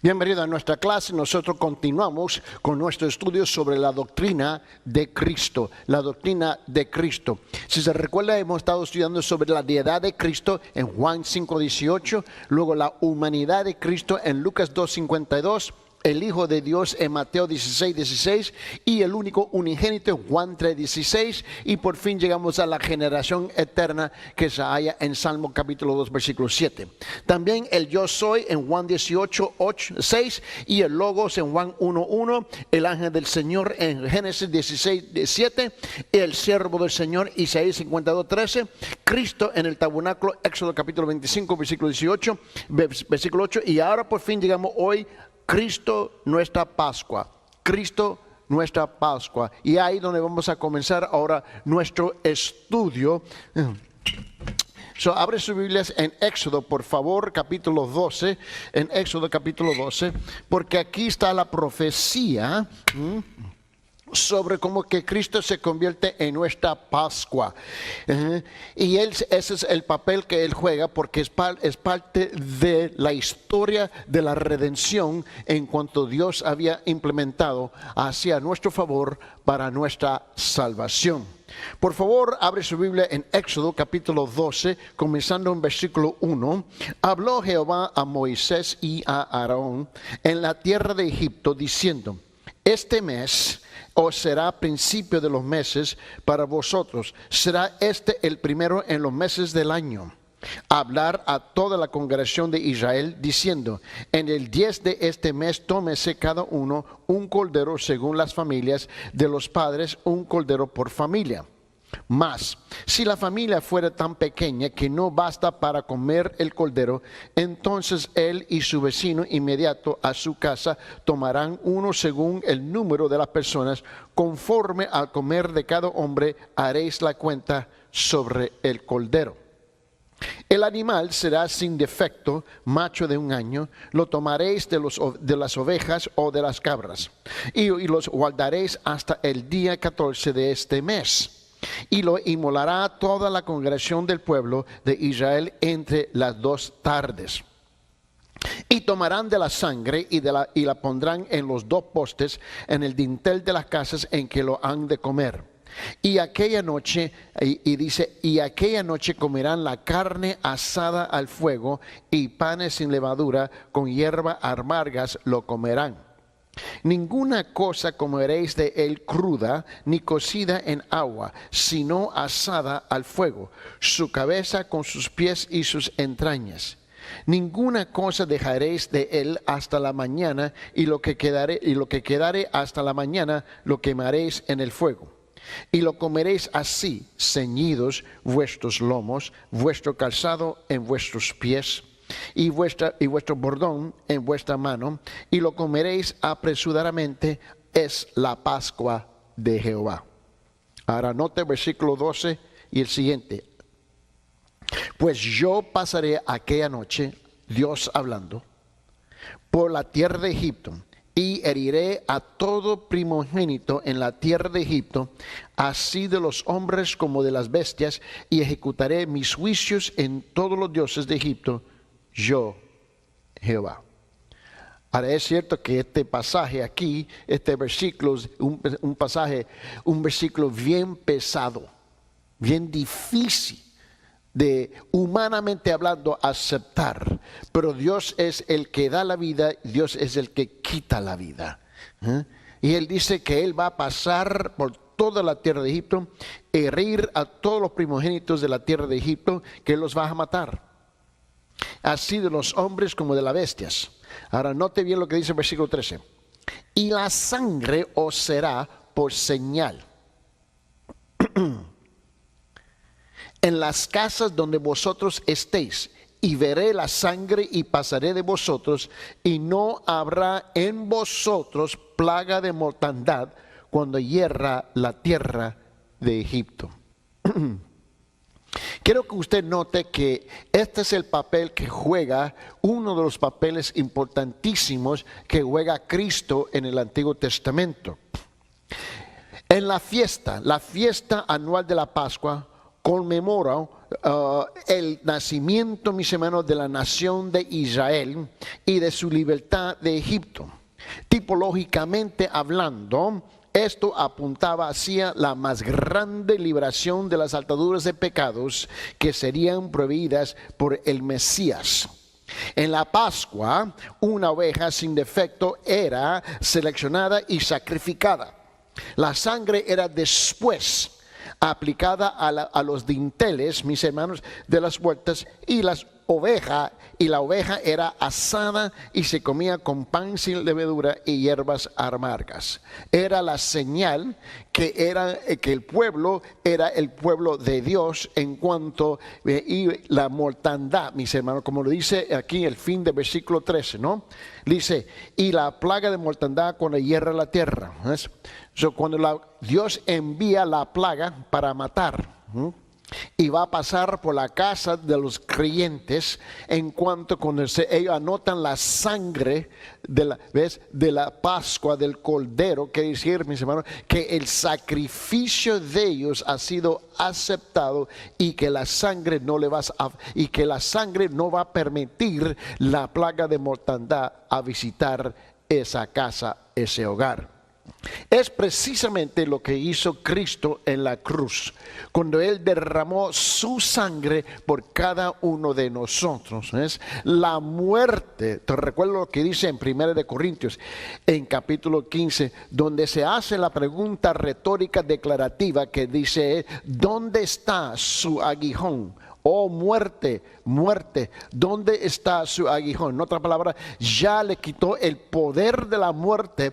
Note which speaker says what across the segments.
Speaker 1: Bienvenido a nuestra clase. Nosotros continuamos con nuestro estudio sobre la doctrina de Cristo. La doctrina de Cristo. Si se recuerda, hemos estado estudiando sobre la deidad de Cristo en Juan 5:18, luego la humanidad de Cristo en Lucas 2:52, el Hijo de Dios en Mateo 16:16 y el único unigénito en Juan 3:16, y por fin llegamos a la generación eterna que se halla en Salmo capítulo 2 versículo 7. También el yo soy en Juan 18:6 y el Logos en Juan 1:1, el ángel del Señor en Génesis 16:7, el siervo del Señor Isaías 52:13, Cristo en el tabernáculo Éxodo capítulo 25 versículo 18, versículo 8, y ahora por fin llegamos hoy Cristo nuestra Pascua, Cristo nuestra Pascua. Y ahí donde vamos a comenzar ahora nuestro estudio. Abre sus Biblias en Éxodo, por favor, capítulo 12, en Éxodo capítulo 12, porque aquí está la profecía sobre cómo que Cristo se convierte en nuestra Pascua. Y ese es el papel que Él juega, porque es parte de la historia de la redención en cuanto Dios había implementado hacia nuestro favor para nuestra salvación. Por favor, abre su Biblia en Éxodo capítulo 12, comenzando en versículo 1. Habló Jehová a Moisés y a Aarón en la tierra de Egipto, diciendo: este mes os será principio de los meses para vosotros. Será este el primero en los meses del año. Hablar a toda la congregación de Israel, diciendo: en el 10 de este mes tómese cada uno un cordero según las familias de los padres, un cordero por familia. Mas, si la familia fuera tan pequeña que no basta para comer el cordero, entonces él y su vecino inmediato a su casa tomarán uno según el número de las personas. Conforme al comer de cada hombre haréis la cuenta sobre el cordero. El animal será sin defecto, macho de un año. Lo tomaréis de las ovejas o de las cabras, y los guardaréis hasta el día 14 de este mes. Y lo inmolará toda la congregación del pueblo de Israel entre las 2 tardes. Y tomarán de la sangre y la pondrán en los 2 postes, en el dintel de las casas en que lo han de comer. Y aquella noche, y aquella noche comerán la carne asada al fuego, y panes sin levadura con hierba amargas lo comerán. Ninguna cosa comeréis de él cruda, ni cocida en agua, sino asada al fuego, su cabeza con sus pies y sus entrañas. Ninguna cosa dejaréis de él hasta la mañana, y lo que quedare hasta la mañana lo quemaréis en el fuego. Y lo comeréis así, ceñidos vuestros lomos, vuestro calzado en vuestros pies, y vuestro bordón en vuestra mano, y lo comeréis apresuradamente. Es la Pascua de Jehová. Ahora note versículo 12 y el siguiente. Pues yo pasaré aquella noche, Dios hablando, por la tierra de Egipto, y heriré a todo primogénito en la tierra de Egipto, así de los hombres como de las bestias, y ejecutaré mis juicios en todos los dioses de Egipto, yo, Jehová. Ahora es cierto que este pasaje aquí, este versículo es un versículo bien pesado, bien difícil de, humanamente hablando, aceptar. Pero Dios es el que da la vida, Dios es el que quita la vida. Y Él dice que Él va a pasar por toda la tierra de Egipto, herir a todos los primogénitos de la tierra de Egipto, que Él los va a matar, así de los hombres como de las bestias. Ahora note bien lo que dice el versículo 13. Y la sangre os será por señal en las casas donde vosotros estéis, y veré la sangre y pasaré de vosotros, y no habrá en vosotros plaga de mortandad cuando hierra la tierra de Egipto. Quiero que usted note que este es el papel que juega, uno de los papeles importantísimos que juega Cristo en el Antiguo Testamento. En la fiesta anual de la Pascua, conmemora el nacimiento, mis hermanos, de la nación de Israel y de su libertad de Egipto. Tipológicamente hablando, esto apuntaba hacia la más grande liberación de las ataduras de pecados que serían proveídas por el Mesías. En la Pascua, una oveja sin defecto era seleccionada y sacrificada. La sangre era después aplicada a los dinteles, mis hermanos, de las puertas, y la oveja era asada y se comía con pan sin levadura y hierbas amargas. Era la señal que el pueblo era el pueblo de Dios en cuanto y la mortandad, mis hermanos, como lo dice aquí el fin del versículo 13, ¿no? Dice, y la plaga de mortandad cuando hierra la tierra. Cuando Dios envía la plaga para matar, y va a pasar por la casa de los creyentes en cuanto cuando ellos anotan la sangre de la Pascua del Cordero, quiere decir, mis hermanos, que el sacrificio de ellos ha sido aceptado y que la sangre no va a permitir la plaga de mortandad a visitar esa casa, ese hogar. Es precisamente lo que hizo Cristo en la cruz, cuando Él derramó su sangre por cada uno de nosotros. ¿Ves? La muerte, te recuerdo lo que dice en 1 Corintios, en capítulo 15, donde se hace la pregunta retórica declarativa que dice, ¿dónde está su aguijón? Oh muerte, muerte, ¿dónde está su aguijón? En otra palabra, ya le quitó el poder de la muerte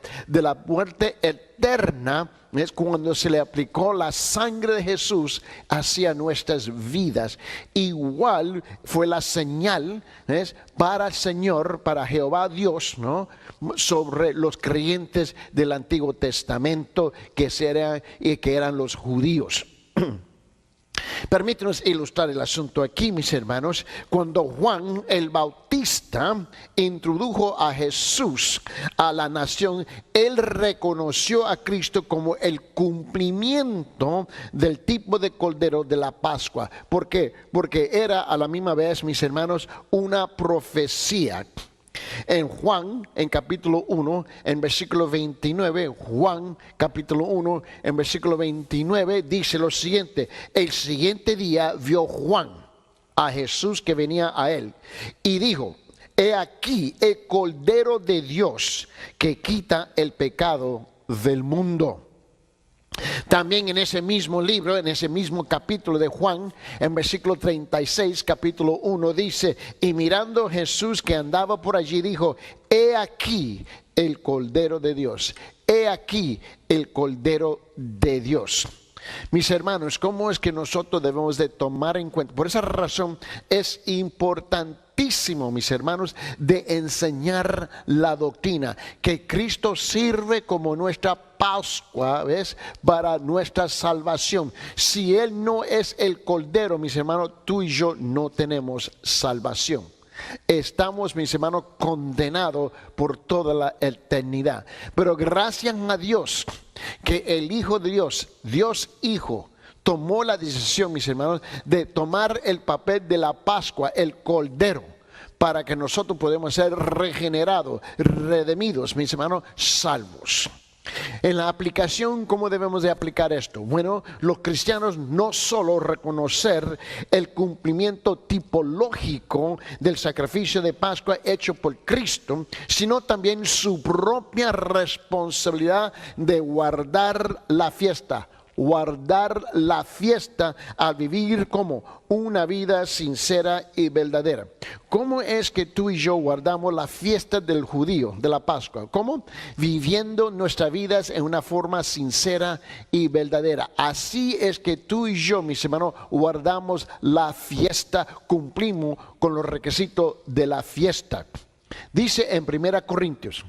Speaker 1: eterna. Es cuando se le aplicó la sangre de Jesús hacia nuestras vidas. Igual fue la señal, ¿ves?, para el Señor, para Jehová Dios, ¿no?, sobre los creyentes del Antiguo Testamento que eran los judíos. Permítanos ilustrar el asunto aquí, mis hermanos. Cuando Juan el Bautista introdujo a Jesús a la nación, él reconoció a Cristo como el cumplimiento del tipo de cordero de la Pascua. ¿Por qué? Porque era a la misma vez, mis hermanos, una profecía. En Juan, en capítulo 1, en versículo 29, Juan capítulo 1, en versículo 29, dice lo siguiente: el siguiente día vio Juan a Jesús que venía a él y dijo, he aquí el Cordero de Dios que quita el pecado del mundo. También en ese mismo libro, en ese mismo capítulo de Juan, en versículo 36, capítulo 1, dice, y mirando Jesús que andaba por allí, dijo, he aquí el Cordero de Dios, he aquí el Cordero de Dios. Mis hermanos, ¿cómo es que nosotros debemos de tomar en cuenta? Por esa razón es importantísimo, mis hermanos, de enseñar la doctrina, que Cristo sirve como nuestra Pascua, ¿ves?, para nuestra salvación. Si Él no es el Cordero, mis hermanos, tú y yo no tenemos salvación. Estamos, mis hermanos, condenados por toda la eternidad. Pero gracias a Dios que el Hijo de Dios, Dios Hijo, tomó la decisión, mis hermanos, de tomar el papel de la Pascua, el Cordero, para que nosotros podamos ser regenerados, redimidos, mis hermanos, salvos. En la aplicación, ¿cómo debemos de aplicar esto? Bueno, los cristianos no solo reconocer el cumplimiento tipológico del sacrificio de Pascua hecho por Cristo, sino también su propia responsabilidad de guardar la fiesta al vivir como una vida sincera y verdadera. ¿Cómo es que tú y yo guardamos la fiesta del judío, de la Pascua? ¿Cómo? Viviendo nuestras vidas en una forma sincera y verdadera. Así es que tú y yo, mis hermanos, guardamos la fiesta, cumplimos con los requisitos de la fiesta. Dice en 1 Corintios,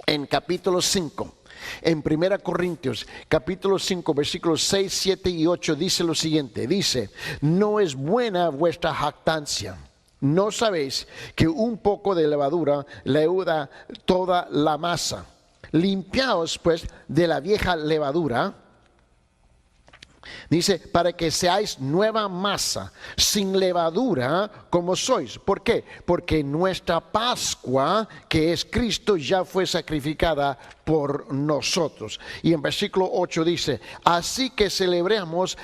Speaker 1: en capítulo 5, en 1 Corintios, capítulo 5, versículos 6, 7 y 8, dice lo siguiente, dice, no es buena vuestra jactancia. ¿No sabéis que un poco de levadura leuda toda la masa? Limpiaos pues de la vieja levadura Dice, para que seáis nueva masa, sin levadura como sois. ¿Por qué? Porque nuestra Pascua, que es Cristo, ya fue sacrificada por nosotros. Y en versículo 8 dice, así que celebremos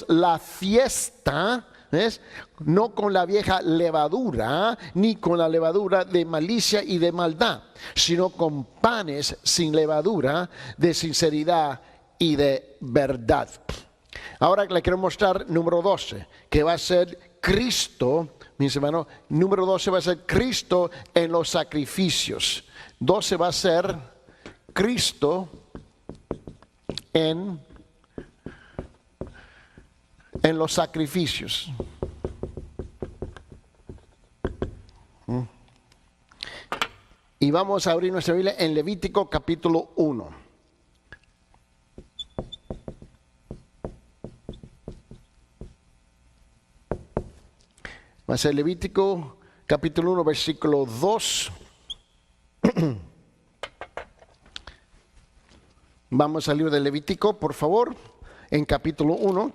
Speaker 1: la fiesta, ¿ves? No con la vieja levadura, ni con la levadura de malicia y de maldad, sino con panes sin levadura, de sinceridad y de verdad. Ahora le quiero mostrar número 12, que va a ser Cristo, mis hermanos. Número 12 va a ser Cristo en los sacrificios. 12 va a ser Cristo en los sacrificios. Y vamos a abrir nuestra Biblia en Levítico capítulo 1. Va a ser Levítico capítulo 1, versículo 2. Vamos al libro de Levítico, por favor, en capítulo 1.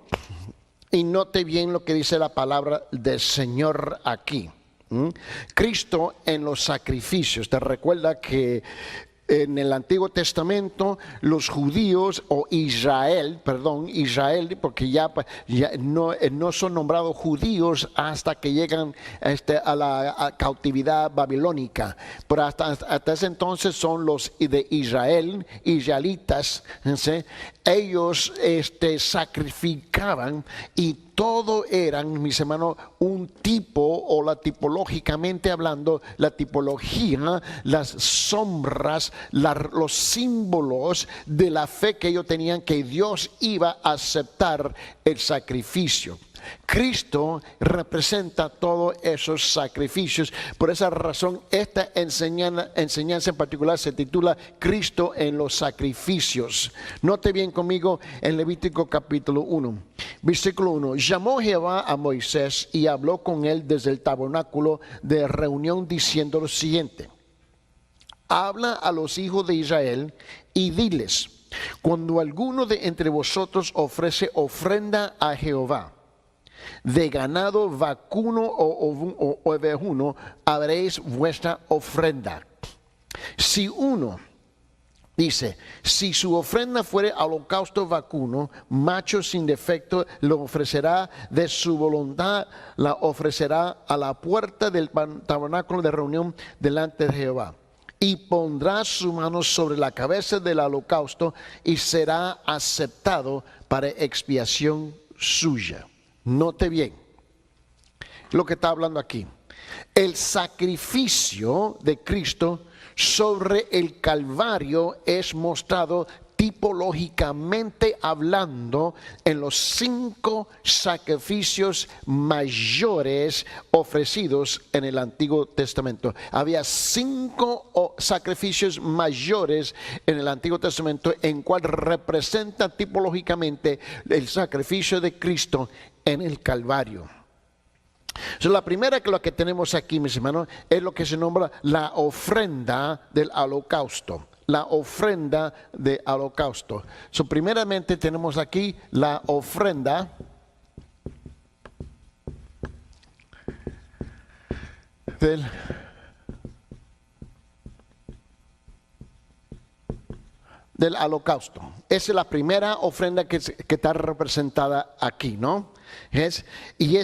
Speaker 1: Y note bien lo que dice la palabra del Señor aquí. Cristo en los sacrificios. Te recuerda que en el Antiguo Testamento los judíos o Israel, porque ya no son nombrados judíos hasta que llegan a la cautividad babilónica, pero hasta ese entonces son los de Israel, israelitas, ¿sí? Ellos sacrificaban y todo eran, mis hermanos, un tipo, o tipológicamente hablando, la tipología, las sombras, los símbolos de la fe que ellos tenían, que Dios iba a aceptar el sacrificio. Cristo representa todos esos sacrificios. Por esa razón, esta enseñanza en particular se titula Cristo en los sacrificios. Note bien conmigo en Levítico capítulo 1, versículo 1. Llamó Jehová a Moisés y habló con él desde el tabernáculo de reunión, diciendo lo siguiente: habla a los hijos de Israel y diles: cuando alguno de entre vosotros ofrece ofrenda a Jehová, de ganado vacuno o ovejuno, habréis vuestra ofrenda. Si uno, dice, si su ofrenda fuere holocausto vacuno, macho sin defecto, lo ofrecerá de su voluntad, la ofrecerá a la puerta del tabernáculo de reunión delante de Jehová. Y pondrá su mano sobre la cabeza del holocausto y será aceptado para expiación suya. Note bien lo que está hablando aquí. El sacrificio de Cristo sobre el Calvario es mostrado tipológicamente hablando en los 5 sacrificios mayores ofrecidos en el Antiguo Testamento. Había 5 sacrificios mayores en el Antiguo Testamento, en cual representa tipológicamente el sacrificio de Cristo en el Calvario. La primera que lo que tenemos aquí, mis hermanos, es lo que se nombra la ofrenda del holocausto. La ofrenda de holocausto. Primeramente tenemos aquí la ofrenda del holocausto. Esa es la primera ofrenda que está representada aquí, ¿no? Y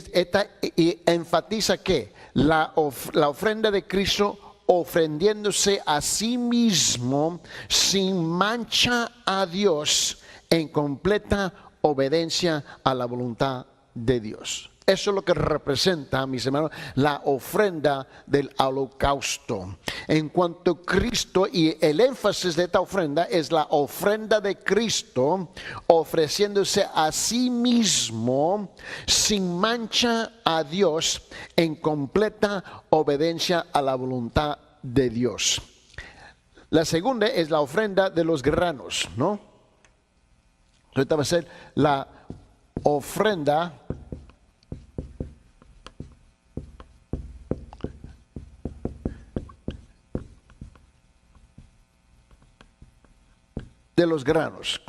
Speaker 1: enfatiza que la ofrenda de Cristo, ofrendiéndose a sí mismo sin mancha a Dios, en completa obediencia a la voluntad de Dios. Eso es lo que representa, mis hermanos, la ofrenda del holocausto. En cuanto a Cristo, y el énfasis de esta ofrenda es la ofrenda de Cristo, ofreciéndose a sí mismo sin mancha a Dios, en completa obediencia a la voluntad de Dios. La segunda es la ofrenda de los granos, ¿no? Ahorita va a ser la ofrenda de los granos.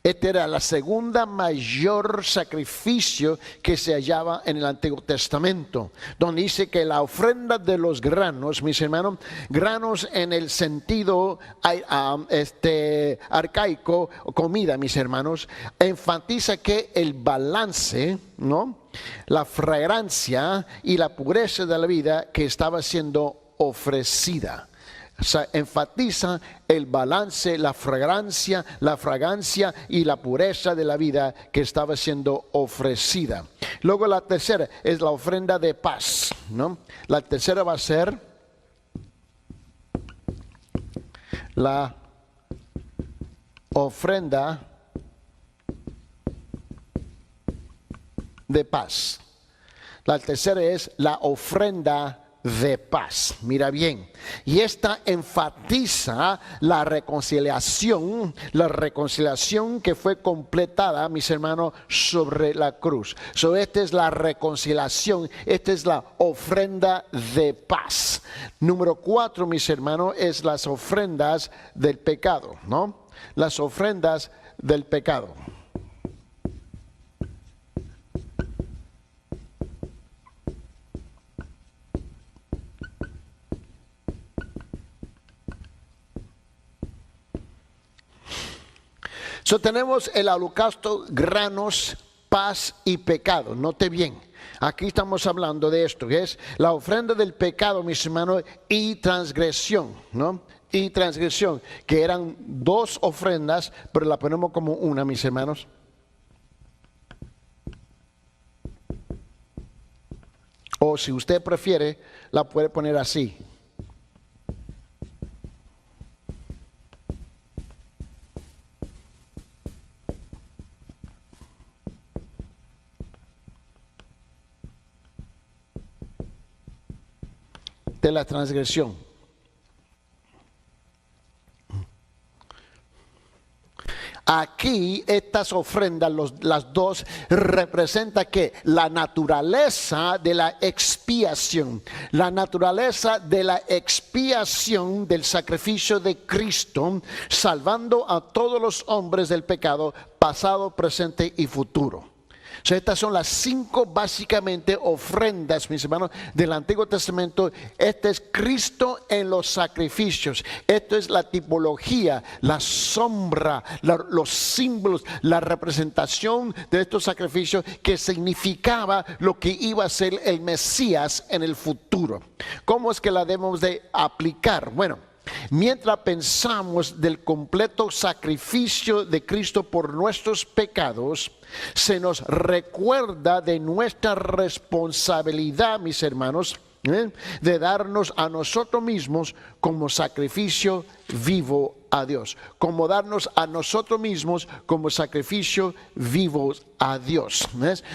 Speaker 1: Este era la segunda mayor sacrificio que se hallaba en el Antiguo Testamento, donde dice que la ofrenda de los granos, mis hermanos, granos en el sentido arcaico, comida, mis hermanos, enfatiza que el balance, ¿no?, la fragancia y la pureza de la vida que estaba siendo ofrecida. O sea, enfatiza el balance, la fragancia y la pureza de la vida que estaba siendo ofrecida. Luego la tercera es la ofrenda de paz, ¿no? La tercera va a ser la ofrenda de paz. La tercera es la ofrenda de paz. Mira bien, y esta enfatiza la reconciliación que fue completada, mis hermanos, sobre la cruz. Esta es la reconciliación, esta es la ofrenda de paz. Número 4, mis hermanos, es las ofrendas del pecado, ¿no? Las ofrendas del pecado. Tenemos el holocausto, granos, paz y pecado. Note bien, aquí estamos hablando de esto, que es la ofrenda del pecado, mis hermanos, y transgresión, ¿no? Y transgresión, que eran dos ofrendas, pero la ponemos como una, mis hermanos. O si usted prefiere, la puede poner así. De la transgresión. Aquí estas ofrendas, las dos, representa que la naturaleza de la expiación, del sacrificio de Cristo, salvando a todos los hombres del pecado, pasado, presente y futuro. Estas son las 5 básicamente ofrendas, mis hermanos, del Antiguo Testamento. Este es Cristo en los sacrificios. Esto es la tipología, la sombra, los símbolos, la representación de estos sacrificios que significaba lo que iba a ser el Mesías en el futuro. ¿Cómo es que la debemos de aplicar? Bueno, mientras pensamos del completo sacrificio de Cristo por nuestros pecados, se nos recuerda de nuestra responsabilidad, mis hermanos, de darnos a nosotros mismos como sacrificio vivo a Dios, como darnos a nosotros mismos como sacrificio vivo a Dios.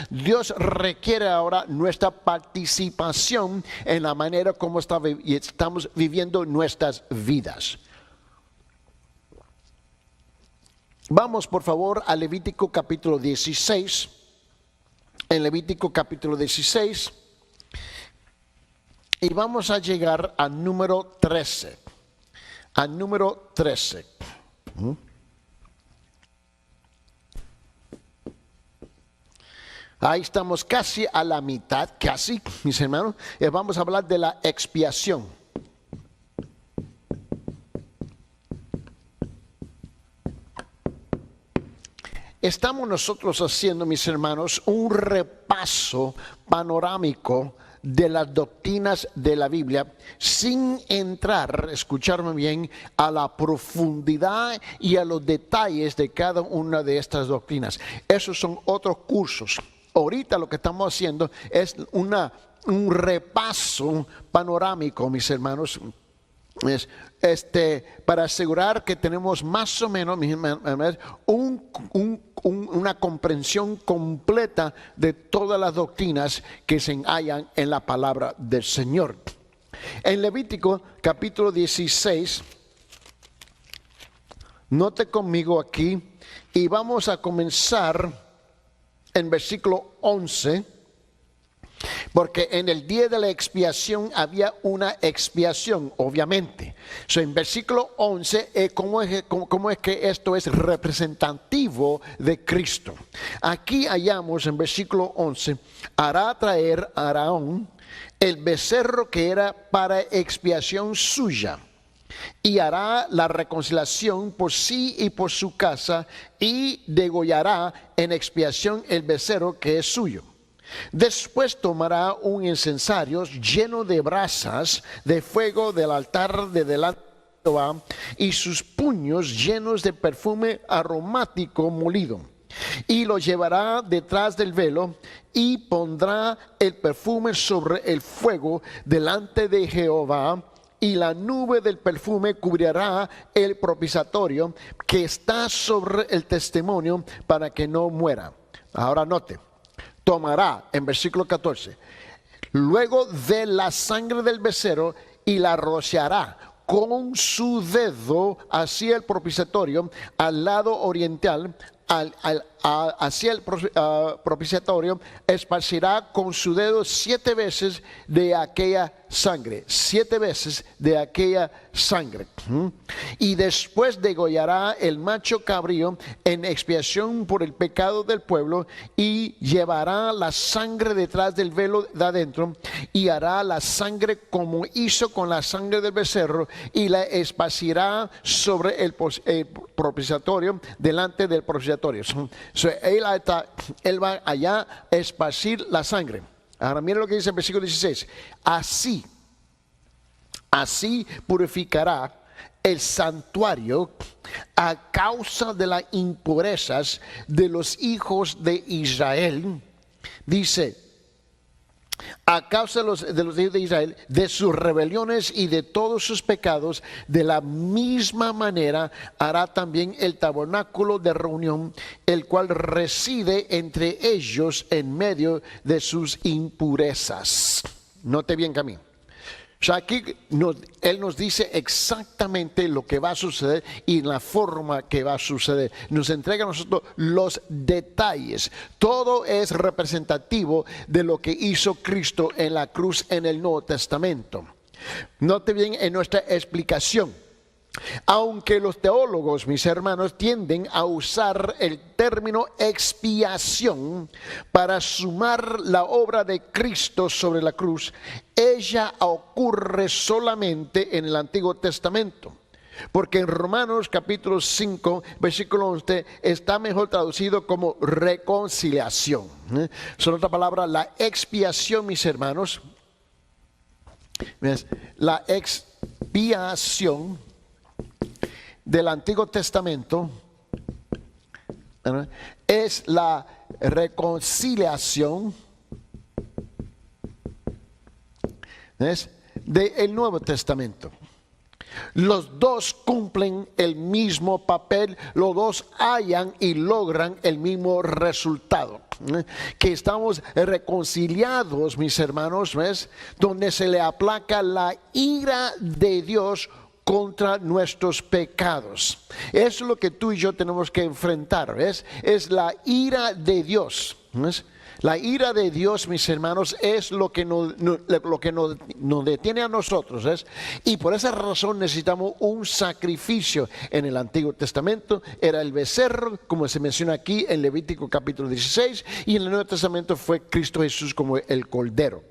Speaker 1: Dios requiere ahora nuestra participación en la manera como estamos viviendo nuestras vidas. Vamos por favor a Levítico capítulo 16. En Levítico capítulo 16. Y vamos a llegar al número 13. Al número 13. Ahí estamos casi a la mitad, casi, mis hermanos. Vamos a hablar de la expiación. Estamos nosotros haciendo, mis hermanos, un repaso panorámico de las doctrinas de la Biblia, sin entrar, escucharme bien, a la profundidad y a los detalles de cada una de estas doctrinas. Esos son otros cursos. Ahorita lo que estamos haciendo es un repaso panorámico, mis hermanos, para asegurar que tenemos más o menos, mis hermanos, una comprensión completa de todas las doctrinas que se hallan en la palabra del Señor. En Levítico capítulo 16, note conmigo aquí y vamos a comenzar en versículo 11. Porque en el día de la expiación había una expiación, obviamente. En versículo 11, ¿cómo es que esto es representativo de Cristo? Aquí hallamos en versículo 11, hará traer a Aarón el becerro que era para expiación suya, y hará la reconciliación por sí y por su casa, y degollará en expiación el becerro que es suyo. Después tomará un incensario lleno de brasas de fuego del altar de delante de Jehová, y sus puños llenos de perfume aromático molido, y lo llevará detrás del velo, y pondrá el perfume sobre el fuego delante de Jehová, y la nube del perfume cubrirá el propiciatorio que está sobre el testimonio, para que no muera. Ahora note, tomará, en versículo 14, luego de la sangre del becerro, y la rociará con su dedo hacia el propiciatorio al lado oriental, hacia el propiciatorio, esparcirá con su dedo 7 veces de aquella sangre, 7 veces de aquella sangre. Y después degollará el macho cabrío en expiación por el pecado del pueblo, y llevará la sangre detrás del velo de adentro, y hará la sangre como hizo con la sangre del becerro, y la esparcirá sobre el propiciatorio delante del propiciatorio. Él va allá a esparcir la sangre. Ahora mira lo que dice el versículo 16. Así purificará el santuario a causa de las impurezas de los hijos de Israel. Dice, a causa de los hijos de Israel, de sus rebeliones y de todos sus pecados, de la misma manera hará también el tabernáculo de reunión, el cual reside entre ellos en medio de sus impurezas. Note bien, Camilo. O sea, aquí Él nos dice exactamente lo que va a suceder y la forma que va a suceder. Nos entrega a nosotros los detalles. Todo es representativo de lo que hizo Cristo en la cruz en el Nuevo Testamento. Note bien en nuestra explicación. Aunque los teólogos, mis hermanos, tienden a usar el término expiación para sumar la obra de Cristo sobre la cruz, ella ocurre solamente en el Antiguo Testamento. Porque en Romanos capítulo 5, versículo 11, está mejor traducido como reconciliación. Son otra palabra, la expiación, mis hermanos. La expiación del Antiguo Testamento es la reconciliación del Nuevo Testamento. Los dos cumplen el mismo papel, los dos hallan y logran el mismo resultado. Que estamos reconciliados, mis hermanos, ¿ves? Donde se le aplaca la ira de Dios contra nuestros pecados. Es lo que tú y yo tenemos que enfrentar, ¿ves? Es la ira de Dios, ¿ves? La ira de Dios, mis hermanos, es lo que nos detiene a nosotros, ¿ves? Y por esa razón necesitamos un sacrificio. En el Antiguo Testamento era el becerro, como se menciona aquí en Levítico capítulo 16, y en el Nuevo Testamento fue Cristo Jesús como el Cordero.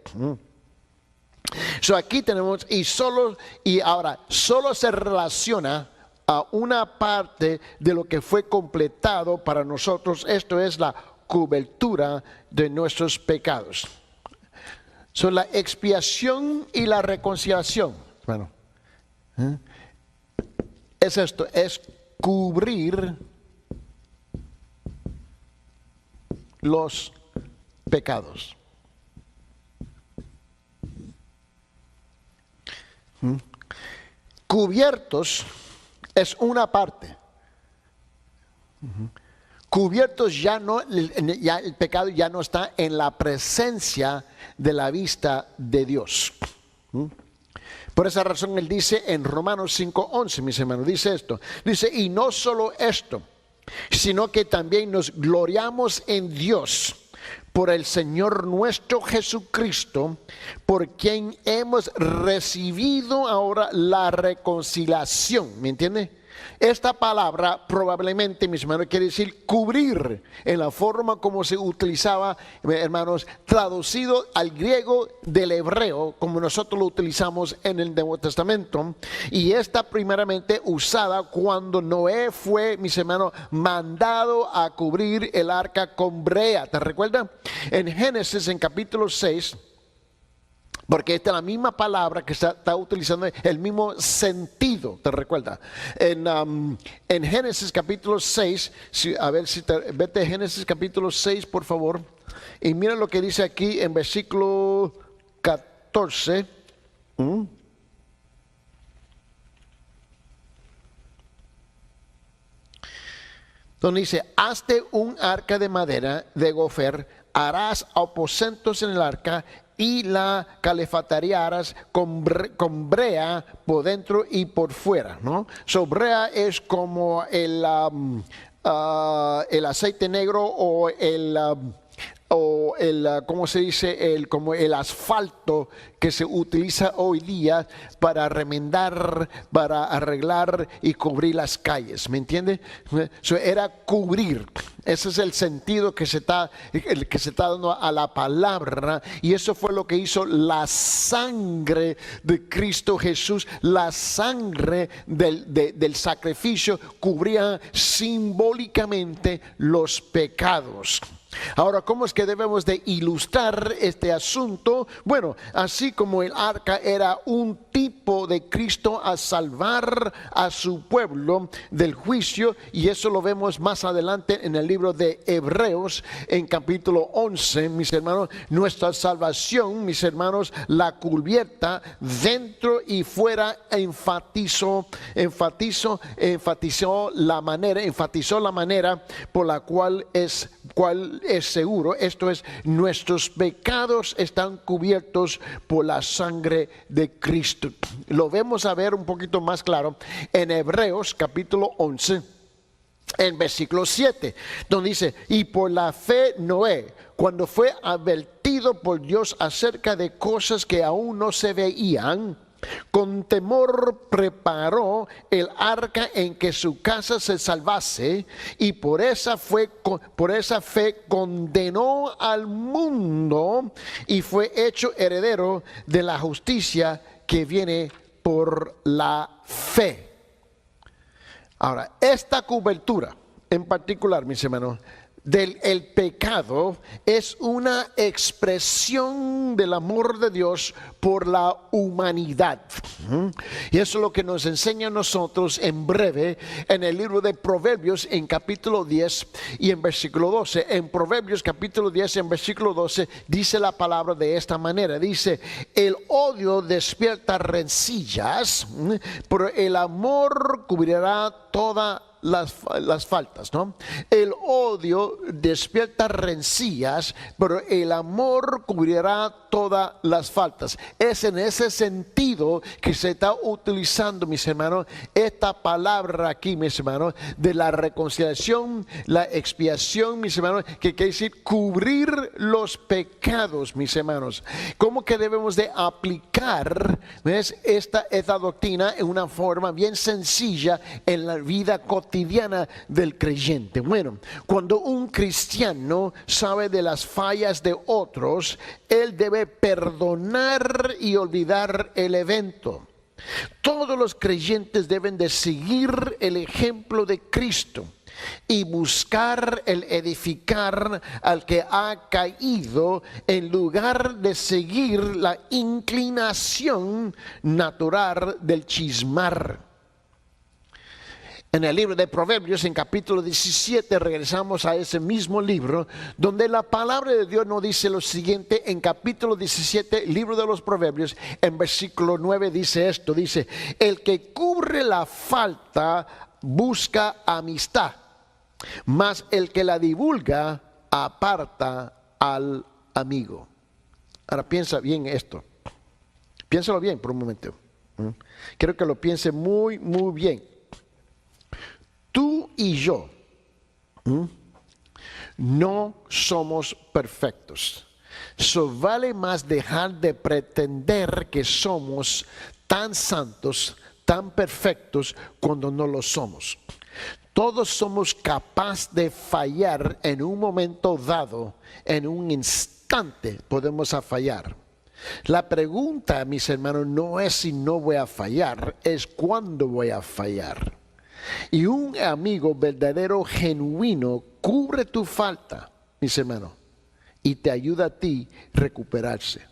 Speaker 1: Aquí tenemos, y ahora solo se relaciona a una parte de lo que fue completado para nosotros. Esto es la cobertura de nuestros pecados. La expiación y la reconciliación, bueno, es esto, es cubrir los pecados. Cubiertos es una parte. Cubiertos ya el pecado ya no está en la presencia de la vista de Dios. Por esa razón Él dice en Romanos 5:11, mis hermanos, dice esto. Dice, y no solo esto, sino que también nos gloriamos en Dios por el Señor nuestro Jesucristo, por quien hemos recibido ahora la reconciliación. ¿Me entiende? Esta palabra probablemente, mis hermanos, quiere decir cubrir, en la forma como se utilizaba, hermanos, traducido al griego del hebreo, como nosotros lo utilizamos en el Nuevo Testamento. Y esta primeramente usada cuando Noé fue, mis hermanos, mandado a cubrir el arca con brea. ¿Te recuerdas? En Génesis, en capítulo 6, porque esta es la misma palabra que está utilizando el mismo sentido, ¿te recuerdas? En Génesis capítulo 6, vete a Génesis capítulo 6, por favor, y mira lo que dice aquí en versículo 14. Donde dice, hazte un arca de madera de gofer, harás aposentos en el arca y la calefactarías con brea por dentro y por fuera, ¿no? So, brea es como el aceite negro o ¿cómo se dice? Como el asfalto que se utiliza hoy día para remendar, para arreglar y cubrir las calles, ¿me entiende? So, era cubrir. Ese es el sentido que se está dando a la palabra, y eso fue lo que hizo la sangre de Cristo Jesús. La sangre del sacrificio cubría simbólicamente los pecados. Ahora, ¿cómo es que debemos de ilustrar este asunto? Bueno, así como el arca era un tipo de Cristo a salvar a su pueblo del juicio, y eso lo vemos más adelante en el libro de Hebreos, en capítulo 11, mis hermanos, nuestra salvación, mis hermanos, la cubierta dentro y fuera, enfatizó la manera por la cual es seguro. Esto es, nuestros pecados están cubiertos por la sangre de Cristo. Lo vemos a ver un poquito más claro en Hebreos capítulo 11, en versículo 7, donde dice, y por la fe Noé, cuando fue advertido por Dios acerca de cosas que aún no se veían, con temor preparó el arca en que su casa se salvase, y por esa fe condenó al mundo y fue hecho heredero de la justicia que viene por la fe. Ahora, esta cobertura en particular, mis hermanos, el pecado es una expresión del amor de Dios por la humanidad. Y eso es lo que nos enseña a nosotros en breve en el libro de Proverbios, en capítulo 10 y en versículo 12. En Proverbios capítulo 10 en versículo 12 dice la palabra de esta manera. Dice, el odio despierta rencillas, pero el amor cubrirá todas las faltas, ¿no? El odio despierta rencillas, pero el amor cubrirá todas las faltas. Es en ese sentido que se está utilizando, mis hermanos, esta palabra aquí, mis hermanos, de la reconciliación, la expiación, mis hermanos, que quiere decir cubrir los pecados, mis hermanos. ¿Cómo que debemos de aplicar, ves, esta doctrina en una forma bien sencilla en la vida cotidiana del creyente? Bueno, cuando un cristiano sabe de las fallas de otros, él debe perdonar y olvidar el evento. Todos los creyentes deben de seguir el ejemplo de Cristo y buscar el edificar al que ha caído, en lugar de seguir la inclinación natural del chismar. En el libro de Proverbios, en capítulo 17, regresamos a ese mismo libro, donde la palabra de Dios nos dice lo siguiente. En capítulo 17, libro de los Proverbios, en versículo 9 dice esto, dice, el que cubre la falta busca amistad, mas el que la divulga aparta al amigo. Ahora piensa bien esto, piénsalo bien por un momento. Quiero que lo piense muy, muy bien. Tú y yo no somos perfectos. Vale más dejar de pretender que somos tan santos, tan perfectos, cuando no lo somos. Todos somos capaces de fallar en un momento dado, en un instante podemos fallar. La pregunta, mis hermanos, no es si no voy a fallar, es cuándo voy a fallar. Y un amigo verdadero, genuino, cubre tu falta, mis hermanos, y te ayuda a ti a recuperarse.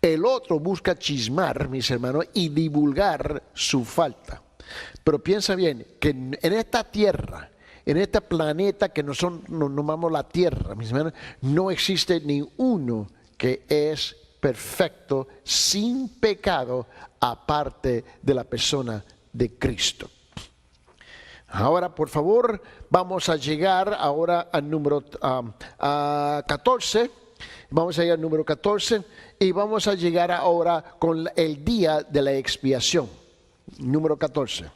Speaker 1: El otro busca chismar, mis hermanos, y divulgar su falta. Pero piensa bien, que en esta tierra, en este planeta que nos llamamos la tierra, mis hermanos, no existe ni uno que es perfecto, sin pecado, aparte de la persona de Cristo. Ahora, por favor, vamos a llegar ahora al número 14. Vamos a llegar al número 14 y vamos a llegar ahora con el día de la expiación. Número 14.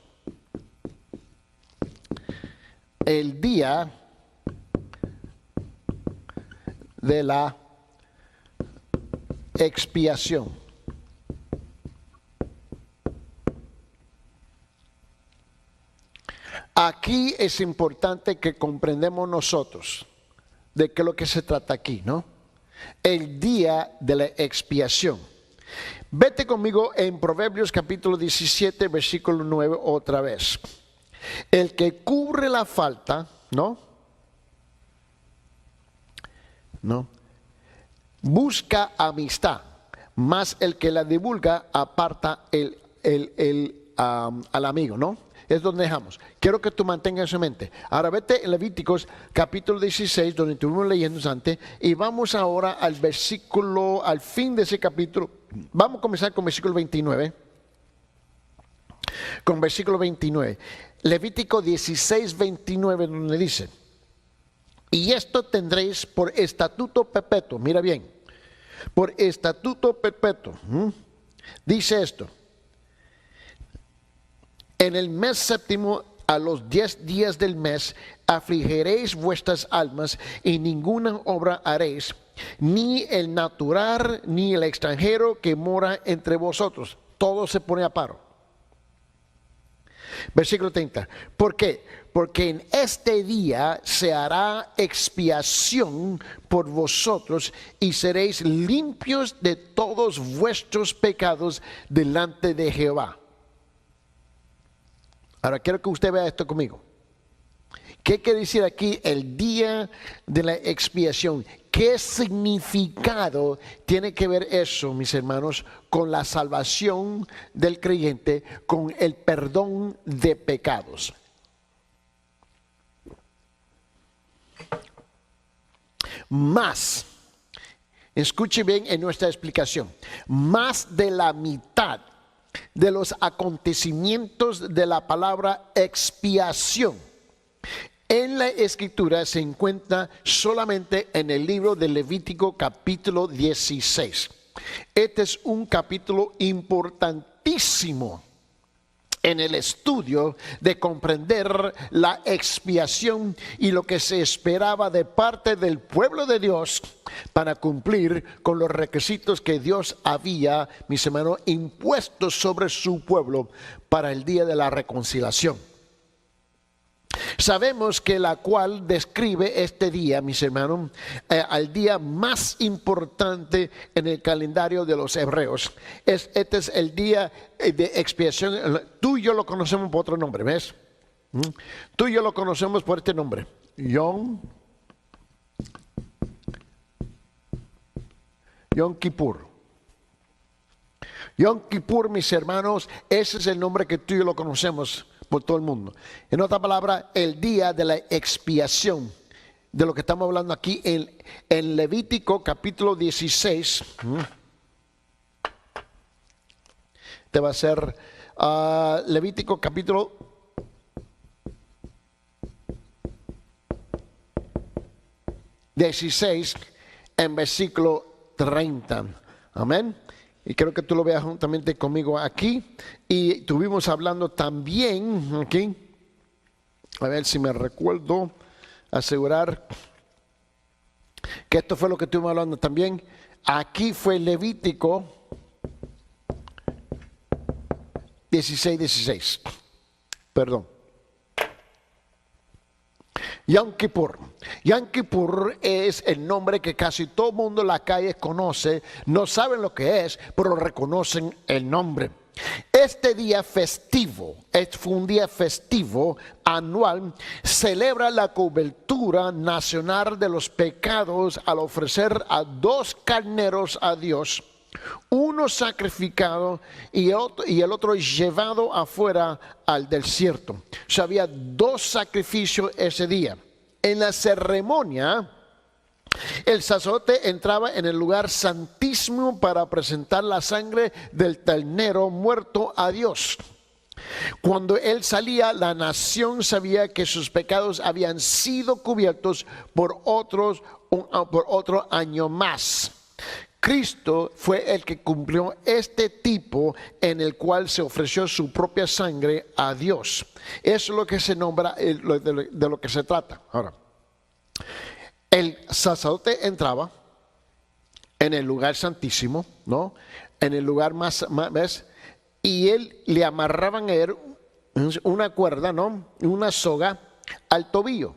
Speaker 1: El día de la expiación. Aquí es importante que comprendamos nosotros de qué es lo que se trata aquí, ¿no? El día de la expiación. Vete conmigo en Proverbios capítulo 17, versículo 9 otra vez. El que cubre la falta, ¿no? Busca amistad, mas el que la divulga aparta al amigo, ¿no? Es donde dejamos. Quiero que tú mantengas eso en mente. Ahora vete en Levíticos capítulo 16, donde estuvimos leyendo antes, y vamos ahora al versículo, al fin de ese capítulo. Vamos a comenzar con versículo 29. Con versículo 29. Levítico 16, 29, donde dice: y esto tendréis por estatuto perpetuo. Mira bien, por estatuto perpetuo. Dice esto: en el mes séptimo, a los 10 días del mes, afligiréis vuestras almas y ninguna obra haréis, ni el natural ni el extranjero que mora entre vosotros. Todo se pone a paro. Versículo 30. ¿Por qué? Porque en este día se hará expiación por vosotros y seréis limpios de todos vuestros pecados delante de Jehová. Ahora quiero que usted vea esto conmigo. ¿Qué quiere decir aquí el día de la expiación? ¿Qué significado tiene que ver eso, mis hermanos, con la salvación del creyente, con el perdón de pecados? Más, escuche bien en nuestra explicación, más de la mitad de los acontecimientos de la palabra expiación en la Escritura se encuentra solamente en el libro de Levítico capítulo 16. Este es un capítulo importantísimo en el estudio de comprender la expiación y lo que se esperaba de parte del pueblo de Dios para cumplir con los requisitos que Dios había, mis hermanos, impuesto sobre su pueblo para el día de la reconciliación. Sabemos que la cual describe este día, mis hermanos, al día más importante en el calendario de los hebreos. Este es el día de expiación. Tú y yo lo conocemos por otro nombre, ¿ves? Tú y yo lo conocemos por este nombre, Yom Kippur. Yom Kippur, mis hermanos, ese es el nombre que tú y yo lo conocemos por todo el mundo. En otra palabra, el día de la expiación, de lo que estamos hablando aquí en Levítico capítulo 16. Te va a ser Levítico capítulo 16 en versículo 30. Amén. Y creo que tú lo veas juntamente conmigo aquí. Y estuvimos hablando también aquí. A ver si me recuerdo. Asegurar. que esto fue lo que estuvimos hablando también. Aquí fue Levítico 16. Perdón. Yom Kippur. Yom Kippur es el nombre que casi todo el mundo en la calle conoce. No saben lo que es, pero reconocen el nombre. Este día festivo, fue un día festivo anual, celebra la cobertura nacional de los pecados al ofrecer a 2 carneros a Dios, uno sacrificado y el otro llevado afuera al desierto. O sea, había 2 sacrificios ese día. En la ceremonia, el sacerdote entraba en el lugar santísimo para presentar la sangre del ternero muerto a Dios. Cuando él salía, la nación sabía que sus pecados habían sido cubiertos por otro año más. Cristo fue el que cumplió este tipo en el cual se ofreció su propia sangre a Dios. Eso es lo que se nombra, de lo que se trata. Ahora, el sacerdote entraba en el lugar santísimo, ¿no? En el lugar más, ¿ves? Y él le amarraban a él una cuerda, ¿no? Una soga al tobillo.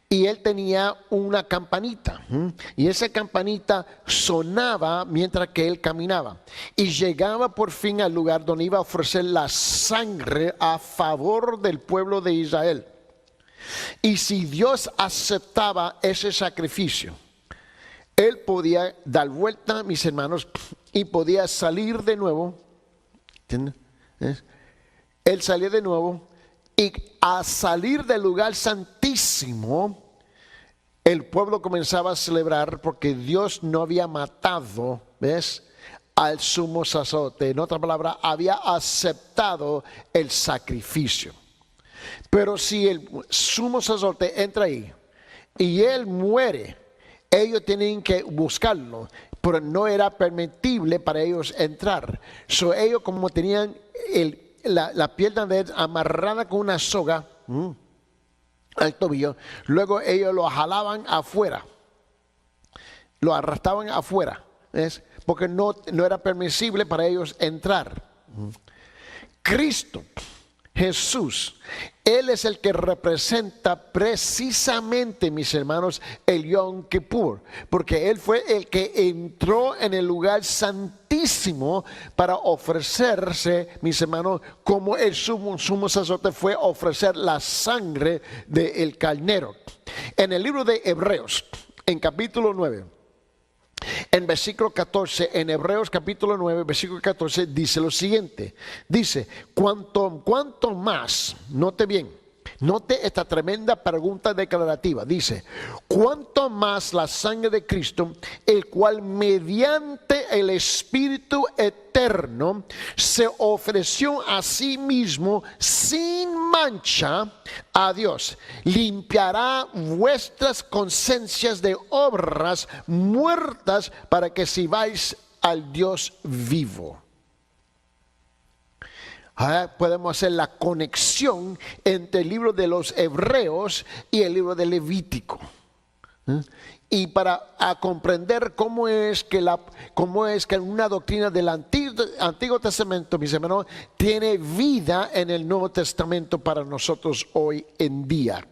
Speaker 1: Y él tenía una campanita, y esa campanita sonaba mientras que él caminaba. Y llegaba por fin al lugar donde iba a ofrecer la sangre a favor del pueblo de Israel. Y si Dios aceptaba ese sacrificio, él podía dar vuelta, mis hermanos, y podía salir de nuevo. ¿Entiendes? Él salía de nuevo. Y a salir del lugar santísimo, el pueblo comenzaba a celebrar porque Dios no había matado, ¿ves?, al sumo sacerdote. En otra palabra, había aceptado el sacrificio. Pero si el sumo sacerdote entra ahí y él muere, ellos tienen que buscarlo, pero no era permitible para ellos entrar. So, ellos, como tenían la pierna de él amarrada con una soga al tobillo, luego ellos lo jalaban afuera, lo arrastraban afuera, ¿ves? Porque no era permisible para ellos entrar. Cristo, Jesús, Él es el que representa precisamente, mis hermanos, el Yom Kippur, porque Él fue el que entró en el lugar santísimo para ofrecerse, mis hermanos, como el sumo sacerdote fue a ofrecer la sangre del carnero. En el libro de Hebreos, en capítulo 9, en versículo 14, en Hebreos capítulo 9, versículo 14, dice lo siguiente. Dice, cuanto más, note bien, note esta tremenda pregunta declarativa. Dice, cuanto más la sangre de Cristo, el cual mediante el Espíritu eterno se ofreció a sí mismo sin mancha a Dios, limpiará vuestras conciencias de obras muertas para que sirváis al Dios vivo. Ahora podemos hacer la conexión entre el libro de los Hebreos y el libro de Levítico. Y para comprender cómo es que una doctrina del Antiguo Testamento, mis hermanos, tiene vida en el Nuevo Testamento para nosotros hoy en día.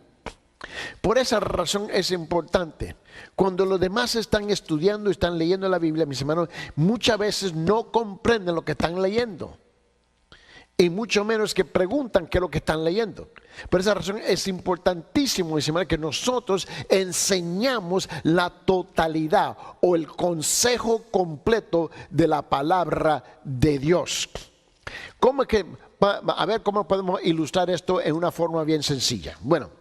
Speaker 1: Por esa razón es importante. Cuando los demás están estudiando, están leyendo la Biblia, mis hermanos, muchas veces no comprenden lo que están leyendo. Y mucho menos que preguntan qué es lo que están leyendo. Por esa razón es importantísimo, mis hermanos, que nosotros enseñamos la totalidad o el consejo completo de la palabra de Dios. A ver cómo podemos ilustrar esto en una forma bien sencilla. Bueno,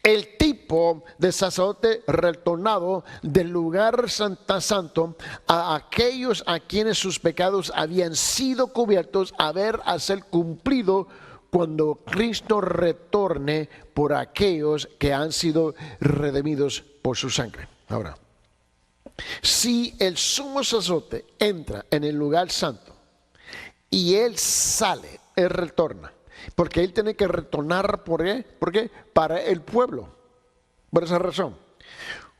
Speaker 1: el tipo de sacerdote retornado del lugar santo a aquellos a quienes sus pecados habían sido cubiertos a ser cumplido cuando Cristo retorne por aquellos que han sido redimidos por su sangre. Ahora, si el sumo sacerdote entra en el lugar santo y él sale, él retorna. Porque él tiene que retornar, ¿por qué? Para el pueblo. Por esa razón.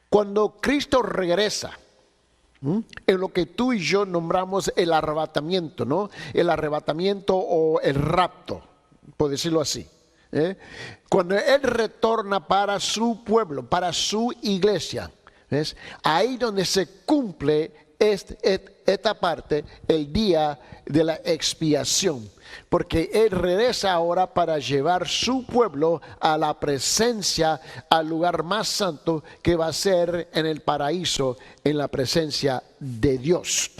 Speaker 1: Cuando Cristo regresa, en lo que tú y yo nombramos el arrebatamiento, ¿no? El arrebatamiento o el rapto, por decirlo así. Cuando Él retorna para su pueblo, para su iglesia, ¿ves? Ahí donde se cumple esta parte, el día de la expiación. Porque Él regresa ahora para llevar su pueblo a la presencia, al lugar más santo que va a ser en el paraíso, en la presencia de Dios.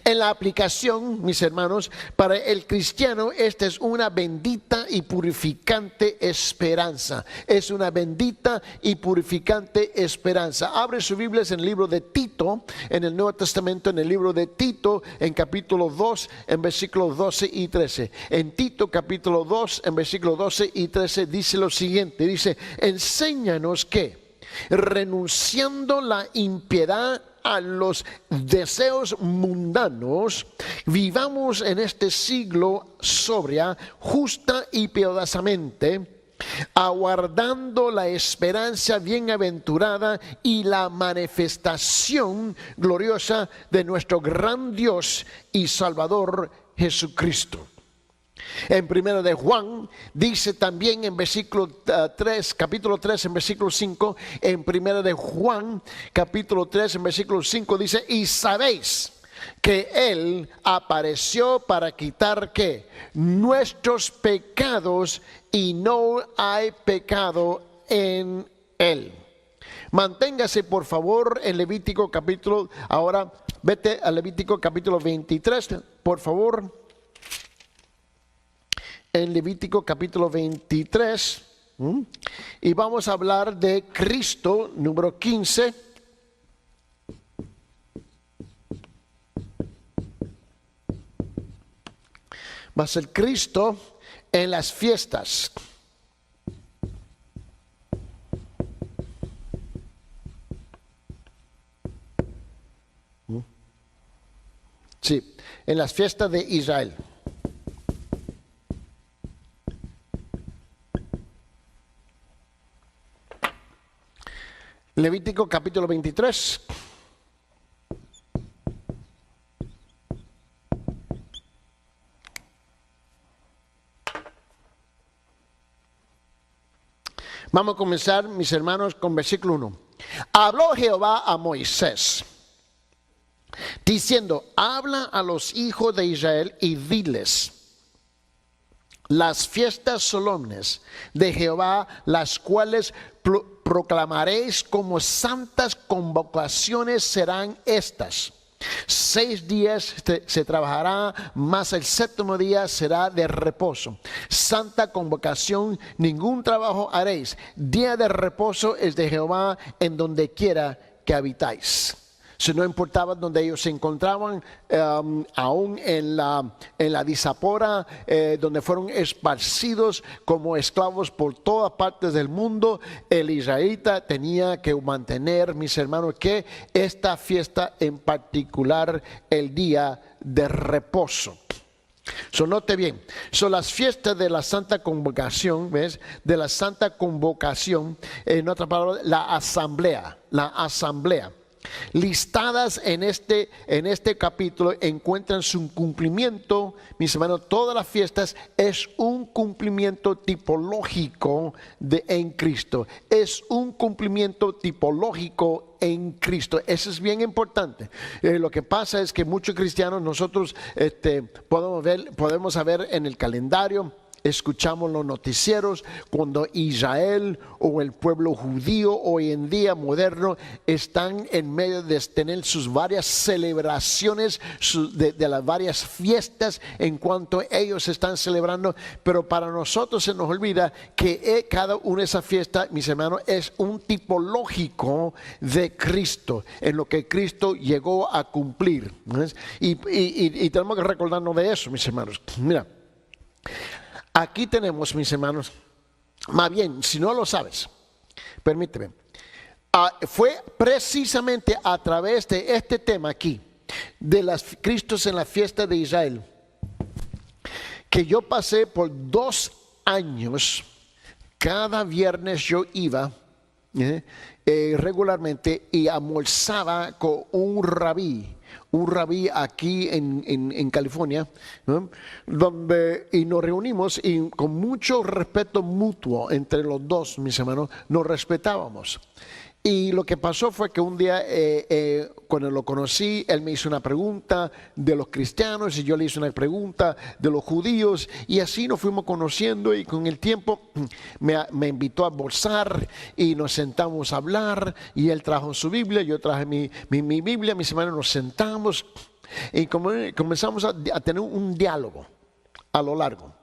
Speaker 1: En la aplicación, mis hermanos, para el cristiano esta es una bendita y purificante esperanza. Es una bendita y purificante esperanza. Abre sus Biblias en el libro de Tito, en el Nuevo Testamento, en el libro de Tito, en capítulo 2, en versículos 12 y 13. En Tito capítulo 2, en versículos 12 y 13 dice lo siguiente, dice: enséñanos que, renunciando la impiedad a los deseos mundanos, vivamos en este siglo sobria, justa y piadosamente, aguardando la esperanza bienaventurada y la manifestación gloriosa de nuestro gran Dios y Salvador Jesucristo. En primera de Juan dice también en versículo 3, capítulo 3 en versículo 5, en primera de Juan capítulo 3 en versículo 5 dice: y sabéis que Él apareció para quitar ¿qué? Nuestros pecados, y no hay pecado en Él. Manténgase por favor en Levítico capítulo, ahora vete a Levítico capítulo 23, por favor. En Levítico capítulo 23, y vamos a hablar de Cristo, número 15. Va a ser Cristo en las fiestas. Sí, en las fiestas de Israel. Levítico capítulo 23. Vamos a comenzar, mis hermanos, con versículo 1. Habló Jehová a Moisés, diciendo: habla a los hijos de Israel y diles: las fiestas solemnes de Jehová, las cuales proclamaréis como santas convocaciones, serán estas. 6 días se trabajará, mas el 7º día será de reposo. Santa convocación, ningún trabajo haréis. Día de reposo es de Jehová en donde quiera que habitáis. Si no importaba donde ellos se encontraban, aún en la Disapora, donde fueron esparcidos como esclavos por todas partes del mundo, el israelita tenía que mantener, mis hermanos, que esta fiesta en particular, el día de reposo. Note bien, son las fiestas de la Santa Convocación, ¿ves? De la Santa Convocación, en otra palabra, la asamblea. Listadas en este capítulo encuentran su cumplimiento, mis hermanos. Todas las fiestas es un cumplimiento tipológico en Cristo. Es un cumplimiento tipológico en Cristo. Eso es bien importante. Lo que pasa es que muchos cristianos, nosotros podemos ver en el calendario, escuchamos los noticieros cuando Israel o el pueblo judío hoy en día moderno están en medio de tener sus varias celebraciones, de las varias fiestas en cuanto ellos están celebrando, pero para nosotros se nos olvida que cada una de esas fiestas, mis hermanos, es un tipológico de Cristo, en lo que Cristo llegó a cumplir. Y tenemos que recordarnos de eso, mis hermanos. Mira, aquí tenemos, mis hermanos, más bien, si no lo sabes, permíteme, fue precisamente a través de este tema aquí, de las Cristos en la fiesta de Israel, que yo pasé por 2 años, cada viernes yo iba regularmente y almorzaba con un rabí aquí en California, ¿no? Y nos reunimos y con mucho respeto mutuo entre los dos, mis hermanos, nos respetábamos. Y lo que pasó fue que un día, cuando lo conocí, él me hizo una pregunta de los cristianos y yo le hice una pregunta de los judíos, y así nos fuimos conociendo, y con el tiempo me invitó a almorzar y nos sentamos a hablar, y él trajo su Biblia, yo traje mi Biblia, mis hermanos, nos sentamos y comenzamos a tener un diálogo a lo largo.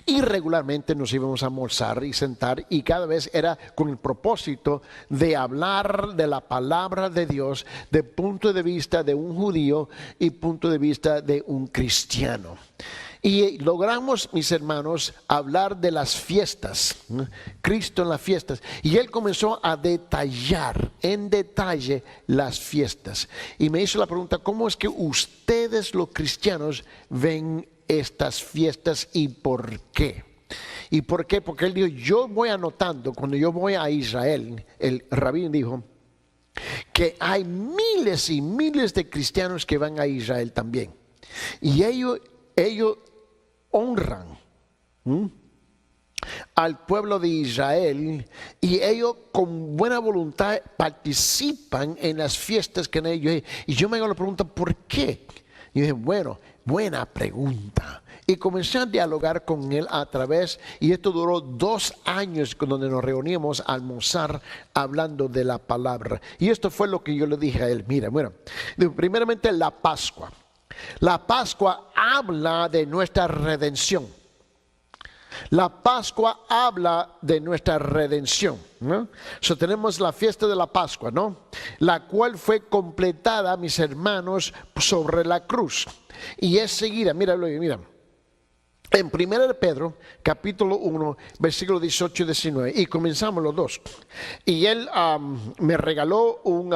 Speaker 1: Y regularmente nos íbamos a almorzar y sentar, y cada vez era con el propósito de hablar de la palabra de Dios de punto de vista de un judío y punto de vista de un cristiano. Y logramos, mis hermanos, hablar de las fiestas, ¿no? Cristo en las fiestas. Y él comenzó a detallar en detalle las fiestas. Y me hizo la pregunta: ¿cómo es que ustedes los cristianos ven estas fiestas y por qué? ¿Y por qué? Porque él dijo: yo voy anotando, cuando yo voy a Israel, el rabí dijo que hay miles y miles de cristianos que van a Israel también. Y ellos honran al pueblo de Israel, y ellos con buena voluntad participan en las fiestas que ellos. Y yo me hago la pregunta: ¿por qué? Y dije: bueno, buena pregunta. Y comencé a dialogar con él a través, y esto duró 2 años, donde nos reuníamos a almorzar hablando de la palabra. Y esto fue lo que yo le dije a él: mira, bueno, primeramente la Pascua. La Pascua habla de nuestra redención. La Pascua habla de nuestra redención, ¿no? Tenemos la fiesta de la Pascua, ¿no? La cual fue completada, mis hermanos, sobre la cruz. Y es seguida, míralo, mira. En 1 Pedro, capítulo 1, versículo 18 y 19. Y comenzamos los dos. Y él me regaló un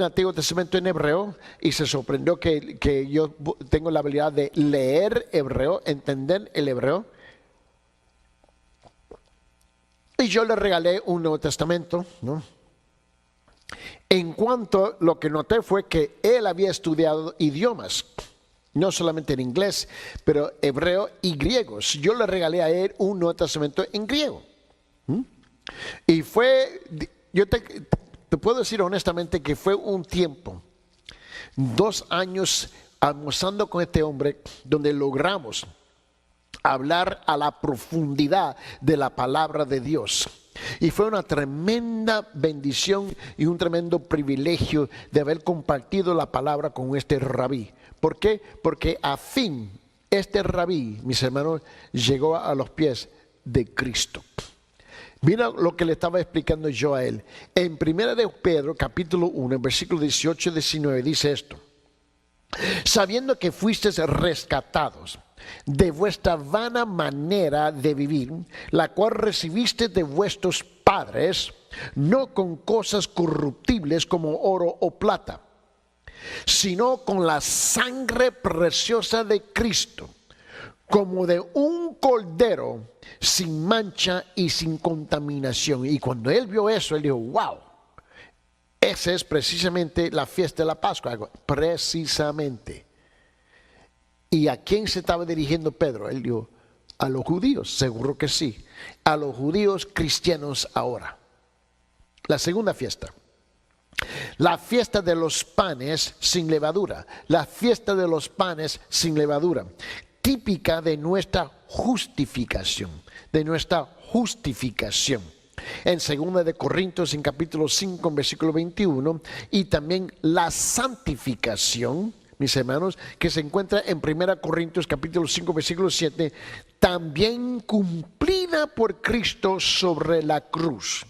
Speaker 1: Antiguo Testamento en hebreo, y se sorprendió que yo tengo la habilidad de leer hebreo, entender el hebreo. Y yo le regalé un Nuevo Testamento, ¿no? En cuanto, lo que noté fue que él había estudiado idiomas, no solamente en inglés, pero hebreo y griego. Yo le regalé a él un Nuevo Testamento en griego. Y fue, yo te puedo decir honestamente que fue un tiempo, 2 años almorzando con este hombre, donde logramos hablar a la profundidad de la palabra de Dios. Y fue una tremenda bendición y un tremendo privilegio de haber compartido la palabra con este rabí. ¿Por qué? Porque a fin este rabí, mis hermanos, llegó a los pies de Cristo. Mira lo que le estaba explicando yo a él. En 1 de Pedro, capítulo 1, en versículo 18 y 19, dice esto: sabiendo que fuisteis rescatados de vuestra vana manera de vivir, la cual recibiste de vuestros padres, no con cosas corruptibles como oro o plata, sino con la sangre preciosa de Cristo, como de un cordero sin mancha y sin contaminación. Y cuando él vio eso, él dijo: wow, esa es precisamente la fiesta de la Pascua. Precisamente. ¿Y a quién se estaba dirigiendo Pedro? Él dijo: a los judíos. Seguro que sí, a los judíos cristianos ahora. La segunda fiesta, la fiesta de los panes sin levadura. La fiesta de los panes sin levadura, típica de nuestra justificación, En 2 de Corintios, en capítulo 5, en versículo 21, y también la santificación, mis hermanos, que se encuentra en 1 Corintios, capítulo 5, versículo 7, también cumplida por Cristo sobre la cruz.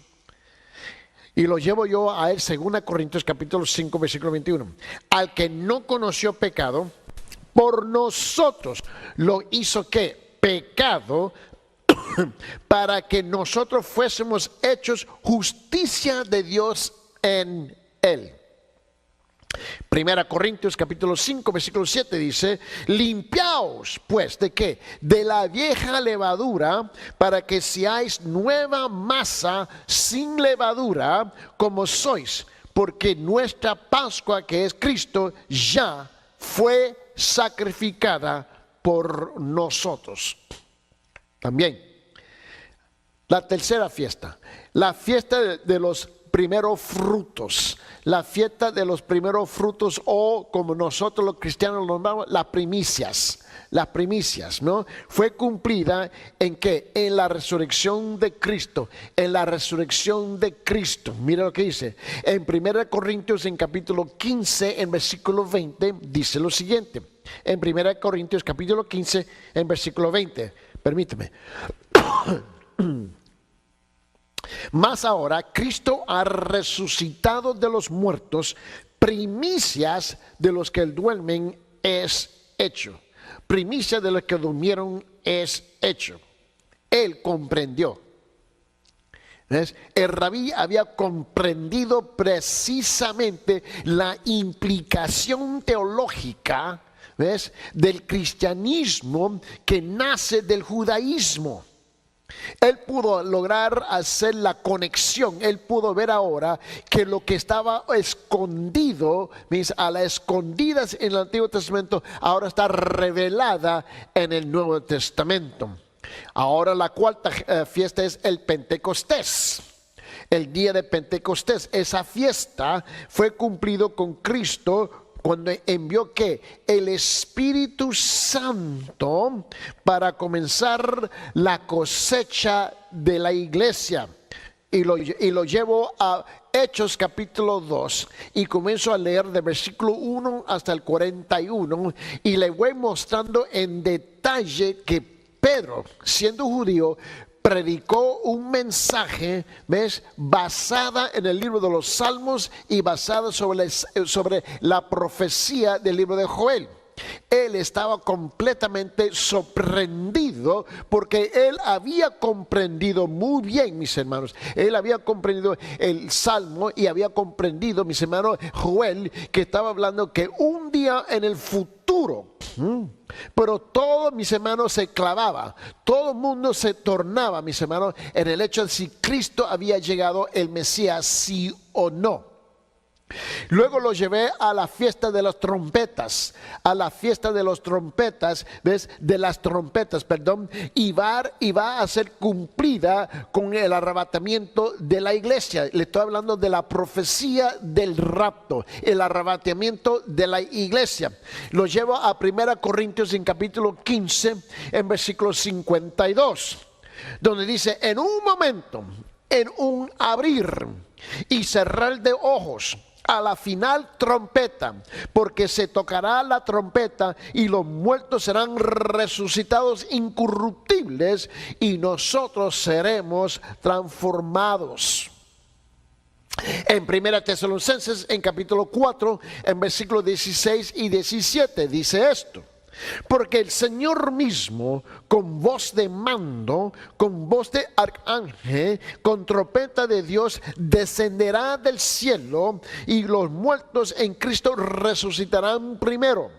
Speaker 1: Y lo llevo yo a él, 2 Corintios, capítulo 5, versículo 21. Al que no conoció pecado, por nosotros lo hizo ¿qué? Pecado, para que nosotros fuésemos hechos justicia de Dios en él. Primera Corintios capítulo 5 versículo 7 dice: limpiaos pues, ¿de qué? De la vieja levadura, para que seáis nueva masa sin levadura, como sois, porque nuestra Pascua, que es Cristo, ya fue sacrificada por nosotros. También la tercera fiesta, la fiesta de los primeros frutos, la fiesta de los primeros frutos, o como nosotros los cristianos lo llamamos, las primicias, ¿no? Fue cumplida en que en la resurrección de Cristo, mira lo que dice en 1 Corintios en capítulo 15 en versículo 20, dice lo siguiente, en 1 Corintios capítulo 15 en versículo 20, permíteme. Mas ahora Cristo ha resucitado de los muertos, primicias de los que duermen es hecho. Primicia de los que durmieron es hecho. Él comprendió. ¿Ves? El rabí había comprendido precisamente la implicación teológica, ¿ves?, del cristianismo que nace del judaísmo. Él pudo lograr hacer la conexión. Él pudo ver ahora que lo que estaba escondido, a las escondidas en el Antiguo Testamento, ahora está revelada en el Nuevo Testamento. Ahora la cuarta fiesta es el Pentecostés. El día de Pentecostés, esa fiesta fue cumplido con Cristo cuando envió ¿qué? El Espíritu Santo para comenzar la cosecha de la iglesia. Y lo llevo a Hechos capítulo 2 y comienzo a leer de versículo 1 hasta el 41 y le voy mostrando en detalle que Pedro, siendo judío, predicó un mensaje, ¿ves?, basada en el libro de los Salmos y basada sobre la profecía del libro de Joel. Él estaba completamente sorprendido porque él había comprendido muy bien, mis hermanos. Él había comprendido el Salmo y había comprendido, mis hermanos, Joel, que estaba hablando que un día en el futuro, pero todo, mis hermanos, se clavaba, todo el mundo se tornaba, mis hermanos, en el hecho de si Cristo había llegado, el Mesías, sí o no. Luego lo llevé a la fiesta de las trompetas, ¿ves? De las trompetas, perdón, y va a ser cumplida con el arrebatamiento de la iglesia. Le estoy hablando de la profecía del rapto, el arrebatamiento de la iglesia. Lo llevo a 1 Corintios en capítulo 15, en versículo 52, donde dice: en un momento, en un abrir y cerrar de ojos, a la final trompeta, porque se tocará la trompeta y los muertos serán resucitados incorruptibles y nosotros seremos transformados. En 1 Tesalonicenses, en capítulo 4, en versículos 16 y 17, dice esto: porque el Señor mismo, con voz de mando, con voz de arcángel, con trompeta de Dios, descenderá del cielo, y los muertos en Cristo resucitarán primero.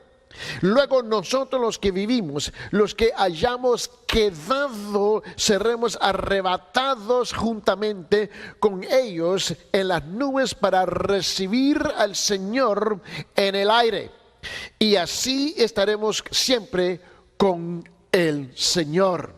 Speaker 1: Luego nosotros, los que vivimos, los que hayamos quedado, seremos arrebatados juntamente con ellos en las nubes para recibir al Señor en el aire. Y así estaremos siempre con el Señor.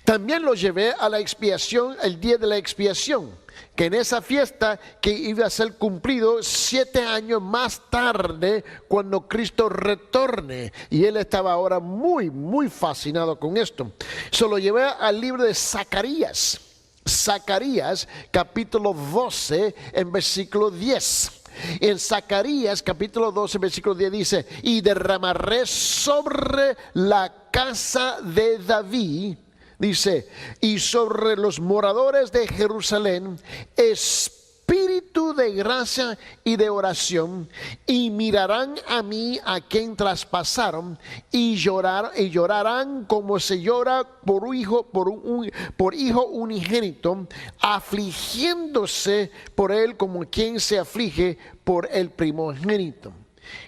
Speaker 1: También lo llevé a la expiación, el día de la expiación, que en esa fiesta que iba a ser cumplido 7 años más tarde, cuando Cristo retorne. Y él estaba ahora muy, muy fascinado con esto. Se lo llevé al libro de Zacarías. Zacarías capítulo 12 en versículo 10. En Zacarías capítulo 12 versículo 10 dice: y derramaré sobre la casa de David, dice, y sobre los moradores de Jerusalén, espíritu espíritu de gracia y de oración, y mirarán a mí a quien traspasaron, y llorarán como se llora por hijo unigénito, afligiéndose por él como quien se aflige por el primogénito.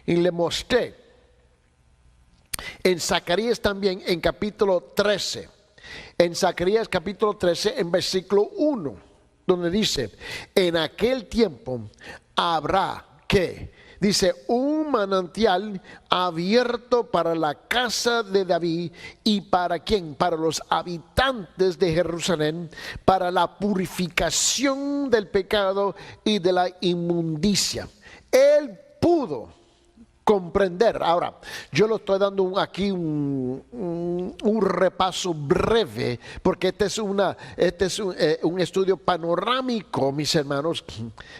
Speaker 1: Y le mostré en Zacarías también, en capítulo 13, en Zacarías capítulo 13, en versículo 1, donde dice: en aquel tiempo habrá, ¿qué? Dice, un manantial abierto para la casa de David. ¿Y para quién? Para los habitantes de Jerusalén, para la purificación del pecado y de la inmundicia. Él pudo comprender. Ahora, yo lo estoy dando aquí un repaso breve, porque este es un estudio panorámico, mis hermanos,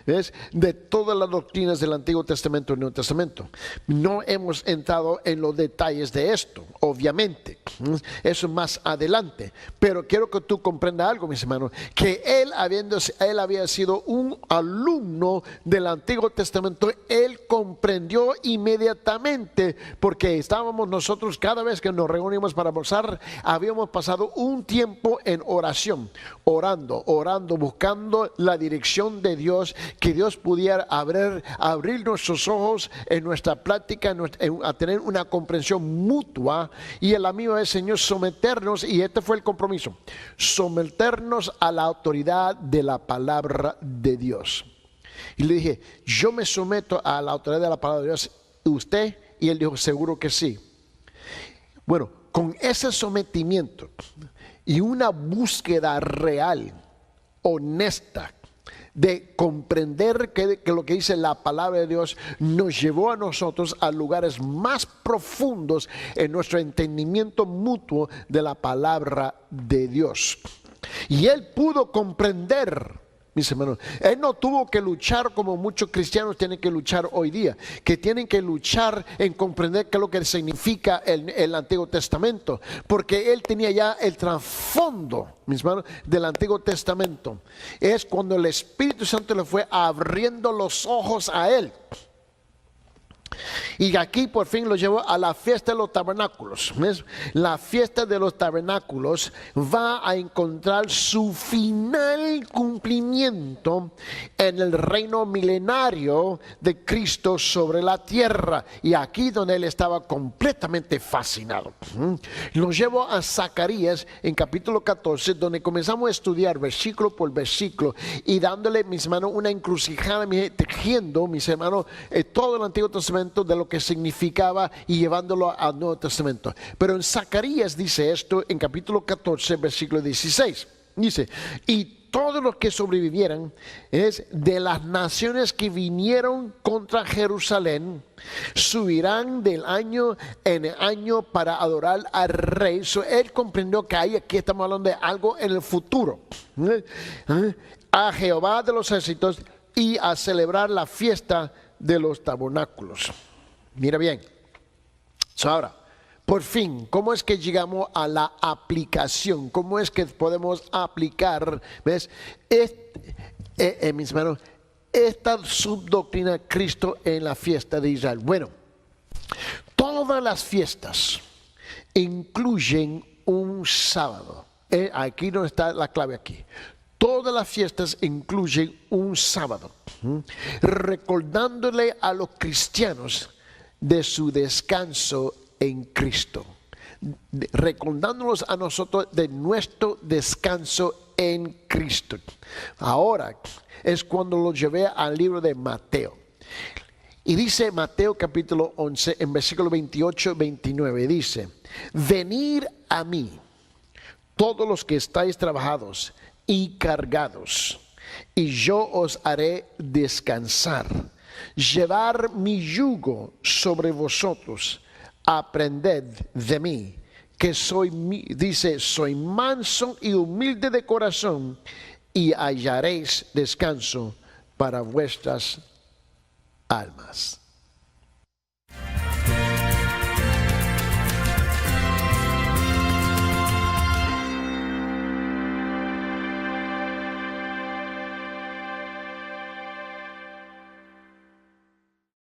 Speaker 1: ¿ves?, de todas las doctrinas del Antiguo Testamento y Nuevo Testamento. No hemos entrado en los detalles de esto, obviamente, eso más adelante, pero quiero que tú comprendas algo, mis hermanos, que él había sido un alumno del Antiguo Testamento. Él comprendió inmediatamente, porque estábamos nosotros, cada vez que nos reunimos para almorzar, habíamos pasado un tiempo en oración, orando, buscando la dirección de Dios, que Dios pudiera abrir nuestros ojos en nuestra plática, a tener una comprensión mutua, y en la misma vez, Señor, someternos, y este fue el compromiso, someternos a la autoridad de la palabra de Dios. Y le dije, yo me someto a la autoridad de la palabra de Dios, ¿usted? Y él dijo, seguro que sí. Bueno, con ese sometimiento y una búsqueda real, honesta, de comprender que lo que dice la palabra de Dios, nos llevó a nosotros a lugares más profundos en nuestro entendimiento mutuo de la palabra de Dios. Y él pudo comprender, mis hermanos, él no tuvo que luchar como muchos cristianos tienen que luchar hoy día, que tienen que luchar en comprender qué es lo que significa el Antiguo Testamento, porque él tenía ya el trasfondo, mis hermanos, del Antiguo Testamento. Es cuando el Espíritu Santo le fue abriendo los ojos a él. Y aquí por fin lo llevó a la fiesta de los tabernáculos. ¿Ves? La fiesta de los tabernáculos va a encontrar su final cumplimiento en el reino milenario de Cristo sobre la tierra. Y aquí donde él estaba completamente fascinado. Lo llevo a Zacarías en capítulo 14, donde comenzamos a estudiar versículo por versículo y dándole, mis hermanos, una encrucijada, tejiendo, mis hermanos, todo el Antiguo Testamento, de lo que significaba y llevándolo al Nuevo Testamento. Pero en Zacarías dice esto en capítulo 14, versículo 16. Dice, y todos los que sobrevivieran es de las naciones que vinieron contra Jerusalén, subirán del año en año para adorar al rey. Él comprendió que aquí estamos hablando de algo en el futuro. A Jehová de los ejércitos y a celebrar la fiesta de los tabernáculos. Mira bien. Ahora, por fin, ¿cómo es que llegamos a la aplicación? ¿Cómo es que podemos aplicar, ves, mis hermanos, esta subdoctrina de Cristo en la fiesta de Israel? Bueno, todas las fiestas incluyen un sábado. Aquí no está la clave aquí. Todas las fiestas incluyen un sábado, recordándole a los cristianos de su descanso en Cristo, recordándonos a nosotros de nuestro descanso en Cristo. Ahora es cuando lo llevé al libro de Mateo. Y dice Mateo capítulo 11 en versículo 28-29, dice, venid a mí todos los que estáis trabajados y cargados, y yo os haré descansar. Llevar mi yugo sobre vosotros, aprended de mí, que soy manso y humilde de corazón, y hallaréis descanso para vuestras almas.